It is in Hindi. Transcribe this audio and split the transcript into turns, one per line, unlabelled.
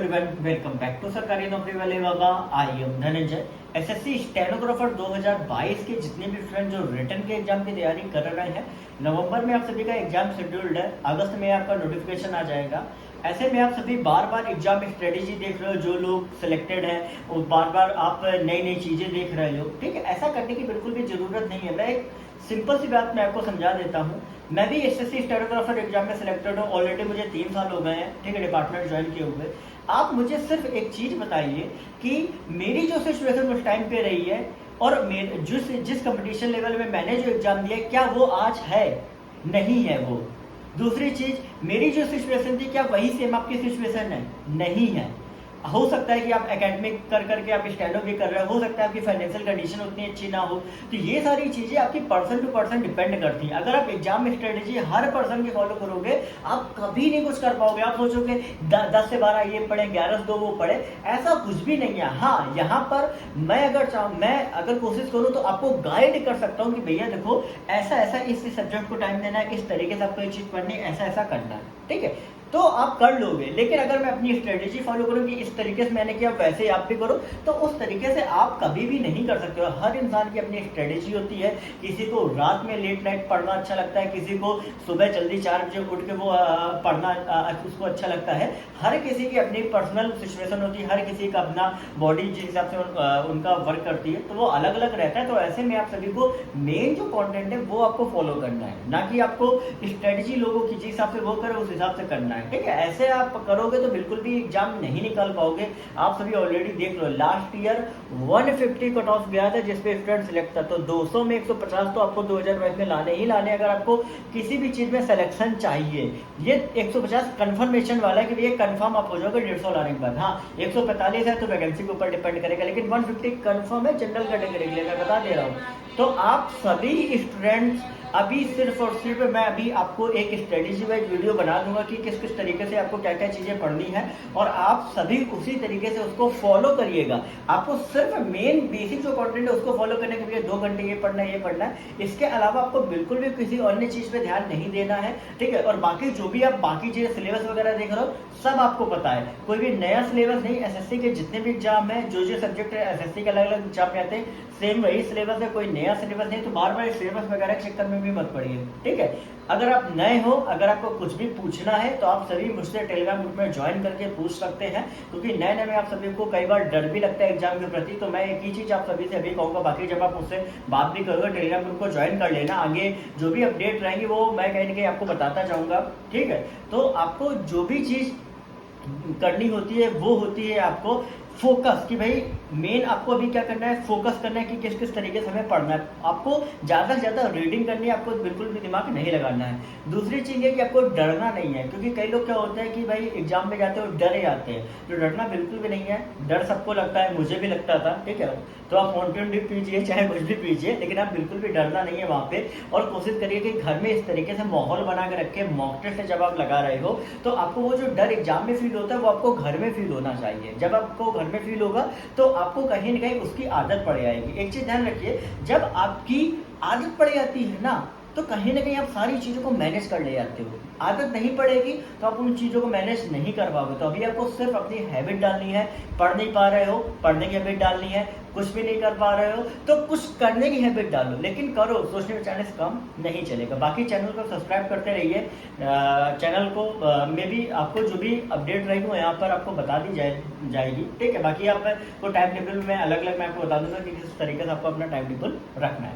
एवरीवन, वेलकम बैक टू सरकारी नौकरी वाले बाबा। I am Dhananjay. SSC stenographer 2022 के जितने भी फ्रेंड जो रिटर्न के एग्जाम की तैयारी कर रहे हैं, नवंबर में आप सभी का एग्जाम शेड्यूल्ड है, अगस्त में आपका नोटिफिकेशन आ जाएगा। ऐसे में आप सभी बार बार एग्जाम स्ट्रेटेजी देख रहे हो, जो लोग सिलेक्टेड हैं वो बार बार आप नई नई चीजें देख रहे हो। ठीक है, ऐसा करने की बिल्कुल भी जरूरत नहीं है। मैं एक सिंपल सी बात मैं आपको समझा देता हूँ। मैं भी एसएससी स्टेनोग्राफर एग्जाम में सिलेक्टेड हूँ, ऑलरेडी मुझे 3 साल हो गए हैं। ठीक है, डिपार्टमेंट ज्वाइन किए हुए। आप मुझे सिर्फ एक चीज बताइए कि मेरी जो सिचुएशन उस टाइम पे रही है और जिस कंपटीशन लेवल में मैंने जो एग्जाम दिया, क्या वो आज है? नहीं है वो। दूसरी चीज, मेरी जो सिचुएशन थी, क्या वही सेम आपकी सिचुएशन है? नहीं है। हो सकता है कि आप एकेडमिक कर करके आप स्टैंड भी कर रहे हो सकता है आपकी फाइनेंशियल कंडीशन उतनी अच्छी ना हो। तो ये सारी चीजें आपकी पर्सन टू पर्सन डिपेंड करती हैं। अगर आप एग्जाम में स्ट्रेटेजी हर पर्सन की फॉलो करोगे, आप कभी नहीं कुछ कर पाओगे। आप सोचोगे 10 से 12 ये पढ़े, 11 से 2 वो पढ़े, ऐसा कुछ भी नहीं है। हाँ, यहाँ पर मैं अगर कोशिश करूँ तो आपको गाइड कर सकता हूँ कि भैया देखो, ऐसा ऐसा इस सब्जेक्ट को टाइम देना है, इस तरीके से आपको ये चीज पढ़नी है, ऐसा ऐसा करना है। ठीक है, तो आप कर लोगे। लेकिन अगर मैं अपनी स्ट्रेटेजी फॉलो करूँ कि इस तरीके से मैंने किया वैसे ही आप भी करो, तो उस तरीके से आप कभी भी नहीं कर सकते हो। हर इंसान की अपनी स्ट्रेटेजी होती है। किसी को रात में लेट नाइट पढ़ना अच्छा लगता है, किसी को सुबह जल्दी 4 बजे उठ के वो पढ़ना उसको अच्छा लगता है। हर किसी की अपनी पर्सनल सिचुएशन होती है, हर किसी का अपना बॉडी जिस हिसाब से उनका वर्क करती है, तो वो अलग अलग रहता है। तो ऐसे में आप सभी को मेन जो कंटेंट है वो आपको फॉलो करना है, ना कि आपको स्ट्रेटेजी लोगों की जिस हिसाब से वो करे उस हिसाब से करना है। ठीक है, ऐसे आप करोगे तो बिल्कुल भी एग्जाम नहीं निकाल पाओगे। आप सभी ऑलरेडी देख लो, लास्ट ईयर 150 कट ऑफ गया था जिसपे स्टूडेंट सिलेक्ट था। तो 200 में 150 तो आपको 2022 में लाने ही लाने। अगर आपको किसी भी चीज में सिलेक्शन चाहिए, ये 150 कंफर्मेशन वाला है कि ये कंफर्म आप हो जाओगे 150 लाने के बाद। हाँ, 145 है तो वैकेंसी के ऊपर डिपेंड करेगा, लेकिन 150 कंफर्म है जनरल कैटेगरी के लिए, मैं बता दे रहा हूँ। तो आप सभी स्टूडेंट्स अभी सिर्फ और सिर्फ मैं अभी आपको एक स्ट्रेटेजी वाइज वीडियो बना दूंगा कि किस किस तरीके से आपको क्या क्या चीजें पढ़नी है, और आप सभी उसी तरीके से उसको फॉलो करिएगा। आपको सिर्फ मेन बेसिक जो कंटेंट है उसको फॉलो करने के लिए 2 घंटे ये पढ़ना है, ये पढ़ना है। इसके अलावा आपको बिल्कुल भी किसी अन्य चीज पे ध्यान नहीं देना है। ठीक है, और बाकी जो भी आप बाकी चीजें सिलेबस वगैरह देख रहे हो सब आपको पता है। कोई भी नया सिलेबस नहीं। एसएससी के जितने भी एग्जाम है, जो सब्जेक्ट है एसएससी के अलग अलग एग्जाम में आते हैं, सेम वही सिलेबस है, कोई नया सिलेबस नहीं। तो बार बार सिलेबस वगैरह के चक्कर में भी मत पड़िए। ठीक है, अगर आप नए हो, अगर आपको कुछ भी पूछना है तो आप सभी मुझसे टेलीग्राम ग्रुप में ज्वाइन करके पूछ सकते हैं, क्योंकि नए नए में आप सभी को कई बार डर भी लगता है एग्जाम के प्रति। तो मैं एक ही चीज आप सभी से अभी कहूंगा, बाकी जब आप मुझसे बात भी करोगे टेलीग्राम ग्रुप को ज्वाइन कर लेना। आगे जो भी अपडेट रहेंगी वो मैं कहीं ना कहीं आपको बताता जाऊंगा। ठीक है, तो आपको जो भी चीज करनी होती है वो होती है आपको फोकस, कि भाई मेन आपको अभी क्या करना है, फोकस करना है कि किस किस तरीके से हमें पढ़ना है। आपको ज्यादा से ज्यादा रीडिंग करनी है, आपको बिल्कुल भी दिमाग नहीं लगाना है। दूसरी चीज है कि आपको डरना नहीं है, क्योंकि कई लोग क्या होता है कि भाई एग्जाम में जाते हो डरे जाते हैं। तो डरना बिल्कुल भी नहीं है। डर सबको लगता है, मुझे भी लगता था। ठीक है, तो आप फाउंटेन ड्यू पीजिए, चाहे कुछ भी पीजिए, लेकिन आप बिल्कुल भी डरना नहीं है वहां पे। और कोशिश करिए कि घर में इस तरीके से माहौल बना के रखे, मॉक टेस्ट जब आप लगा रहे हो तो आपको वो जो डर एग्जाम में फील होता है वो आपको घर में फील होना चाहिए। जब आपको घर में फील होगा तो आपको कहीं ना कहीं उसकी आदत पड़ जाएगी। एक चीज ध्यान रखिए, जब आपकी आदत पड़ जाती है ना, तो कहीं ना कहीं आप सारी चीजों को मैनेज कर ले जाते हो। आदत नहीं पड़ेगी तो आप उन चीजों को मैनेज नहीं कर पाओगे। तो अभी आपको सिर्फ अपनी हैबिट डालनी है। पढ़ नहीं पा रहे हो, पढ़ने की हैबिट डालनी है। कुछ भी नहीं कर पा रहे हो तो कुछ करने की हैबिट डालो, लेकिन करो। सोचने विचारने से काम नहीं चलेगा। बाकी चैनल को सब्सक्राइब करते रहिए। चैनल को में भी आपको जो भी अपडेट रहेगी वो यहाँ पर आपको बता दी जाएगी। ठीक है, बाकी आपको टाइम टेबल में अलग अलग मैं आपको बता दूंगा कि किस तरीके से आपको अपना टाइम टेबल रखना है।